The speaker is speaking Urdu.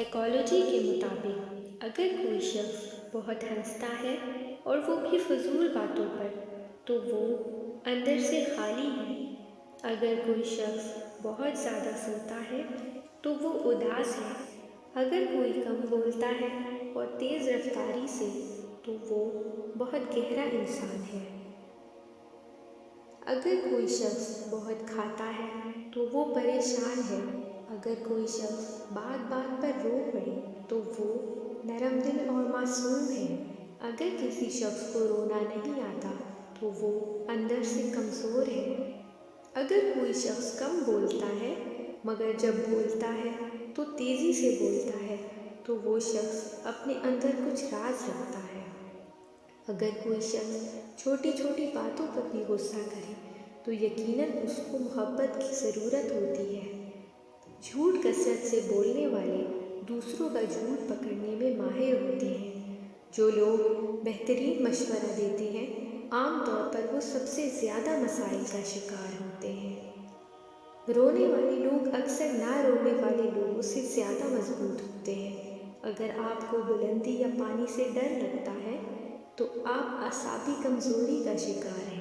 سائیکالوجی کے مطابق اگر کوئی شخص بہت ہنستا ہے اور وہ بھی فضول باتوں پر تو وہ اندر سے خالی ہے۔ اگر کوئی شخص بہت زیادہ سوتا ہے تو وہ اداس ہے۔ اگر کوئی کم بولتا ہے اور تیز رفتاری سے تو وہ بہت گہرا انسان ہے۔ اگر کوئی شخص بہت کھاتا ہے تو وہ پریشان ہے۔ اگر کوئی شخص بات بات پر رو پڑے تو وہ نرم دل اور معصوم ہے۔ اگر کسی شخص کو رونا نہیں آتا تو وہ اندر سے کمزور ہے۔ اگر کوئی شخص کم بولتا ہے مگر جب بولتا ہے تو تیزی سے بولتا ہے تو وہ شخص اپنے اندر کچھ راز رکھتا ہے۔ اگر کوئی شخص چھوٹی چھوٹی باتوں پر بھی غصہ کرے تو یقیناً اس کو محبت کی ضرورت ہوتی ہے۔ جھوٹ کثرت سے بولنے والے دوسروں کا جھوٹ پکڑنے میں ماہر ہوتے ہیں۔ جو لوگ بہترین مشورہ دیتے ہیں عام طور پر وہ سب سے زیادہ مسائل کا شکار ہوتے ہیں۔ رونے والے لوگ اکثر نہ رونے والے لوگوں سے زیادہ مضبوط ہوتے ہیں۔ اگر آپ کو بلندی یا پانی سے ڈر لگتا ہے تو آپ اعصابی کمزوری کا شکار ہیں۔